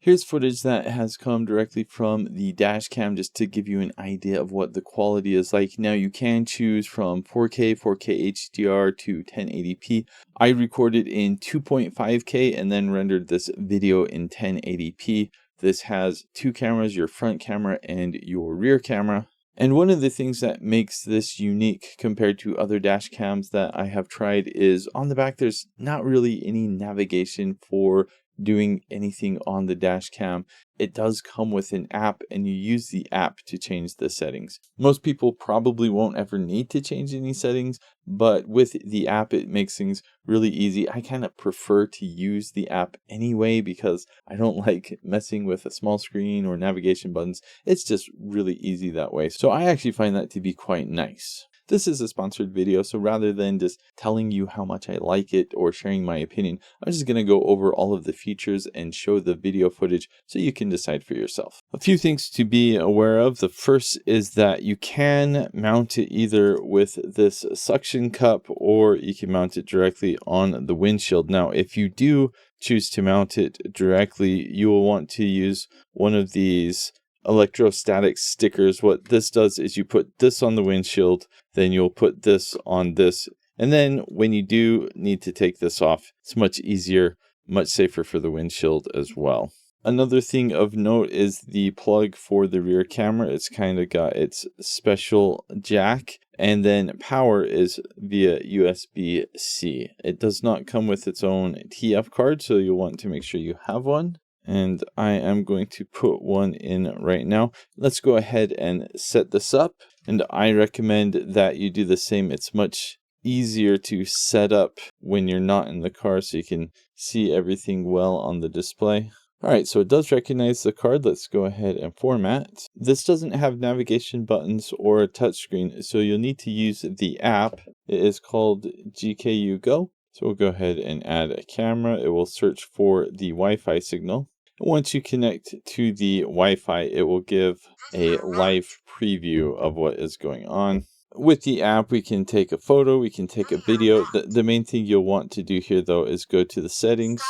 Here's footage that has come directly from the dash cam just to give you an idea of what the quality is like. Now you can choose from 4K, 4K HDR to 1080p. I recorded in 2.5K and then rendered this video in 1080p. This has two cameras, your front camera and your rear camera. And one of the things that makes this unique compared to other dash cams that I have tried is on the back there's not really any navigation for doing anything on the dash cam. It does come with an app and you use the app to change the settings. Most people probably won't ever need to change any settings, but with the app it makes things really easy. I kind of prefer to use the app anyway because I don't like messing with a small screen or navigation buttons. It's just really easy that way. So I actually find that to be quite nice. This is a sponsored video, so rather than just telling you how much I like it or sharing my opinion, I'm just going to go over all of the features and show the video footage so you can decide for yourself. A few things to be aware of. The first is that you can mount it either with this suction cup or you can mount it directly on the windshield. Now, if you do choose to mount it directly, you will want to use one of these electrostatic stickers. What this does is you put this on the windshield, then you'll put this on this, and then when you do need to take this off, it's much easier, much safer for the windshield as well. Another thing of note is the plug for the rear camera. It's kind of got its special jack, and then power is via USB-C. It does not come with its own TF card, so you'll want to make sure you have one. And I am going to put one in right now. Let's go ahead and set this up. And I recommend that you do the same. It's much easier to set up when you're not in the car so you can see everything well on the display. Alright, so it does recognize the card. Let's go ahead and format. This doesn't have navigation buttons or a touchscreen, so you'll need to use the app. It is called GKU Go. So we'll go ahead and add a camera. It will search for the Wi-Fi signal. Once you connect to the Wi-Fi, it will give a live preview of what is going on. With the app, we can take a photo, we can take a video. The main thing you'll want to do here, though, is go to the settings.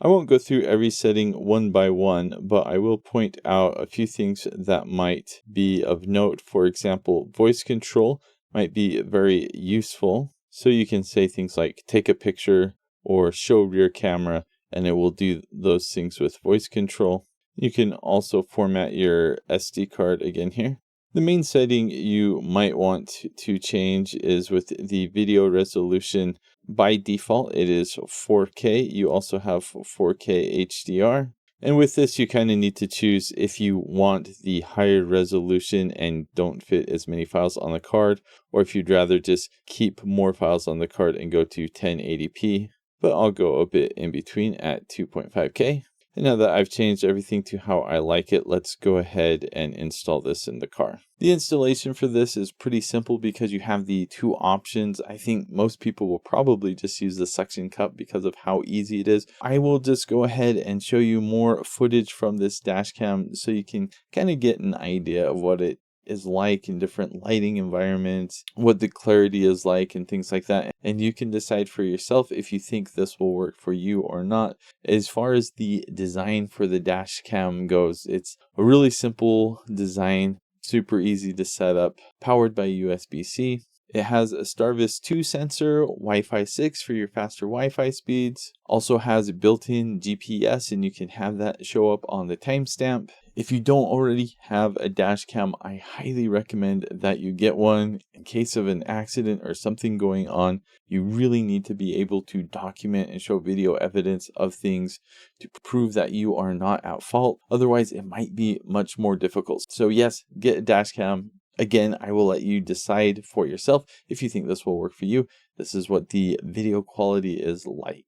I won't go through every setting one by one, but I will point out a few things that might be of note. For example, voice control might be very useful. So you can say things like take a picture or show rear camera, and it will do those things with voice control. You can also format your SD card again here. The main setting you might want to change is with the video resolution. By default, it is 4K. You also have 4K HDR. And with this, you kind of need to choose if you want the higher resolution and don't fit as many files on the card, or if you'd rather just keep more files on the card and go to 1080p. But I'll go a bit in between at 2.5K. And now that I've changed everything to how I like it, let's go ahead and install this in the car. The installation for this is pretty simple because you have the two options. I think most people will probably just use the suction cup because of how easy it is. I will just go ahead and show you more footage from this dash cam so you can kind of get an idea of what it is like in different lighting environments, what the clarity is like and things like that. And you can decide for yourself if you think this will work for you or not. As far as the design for the dash cam goes, it's a really simple design, super easy to set up, powered by USB-C. It has a STARVIS 2 sensor, Wi-Fi 6 for your faster Wi-Fi speeds. Also has a built-in GPS and you can have that show up on the timestamp. If you don't already have a dash cam, I highly recommend that you get one. In case of an accident or something going on, you really need to be able to document and show video evidence of things to prove that you are not at fault. Otherwise, it might be much more difficult. So yes, get a dash cam. Again, I will let you decide for yourself if you think this will work for you. This is what the video quality is like.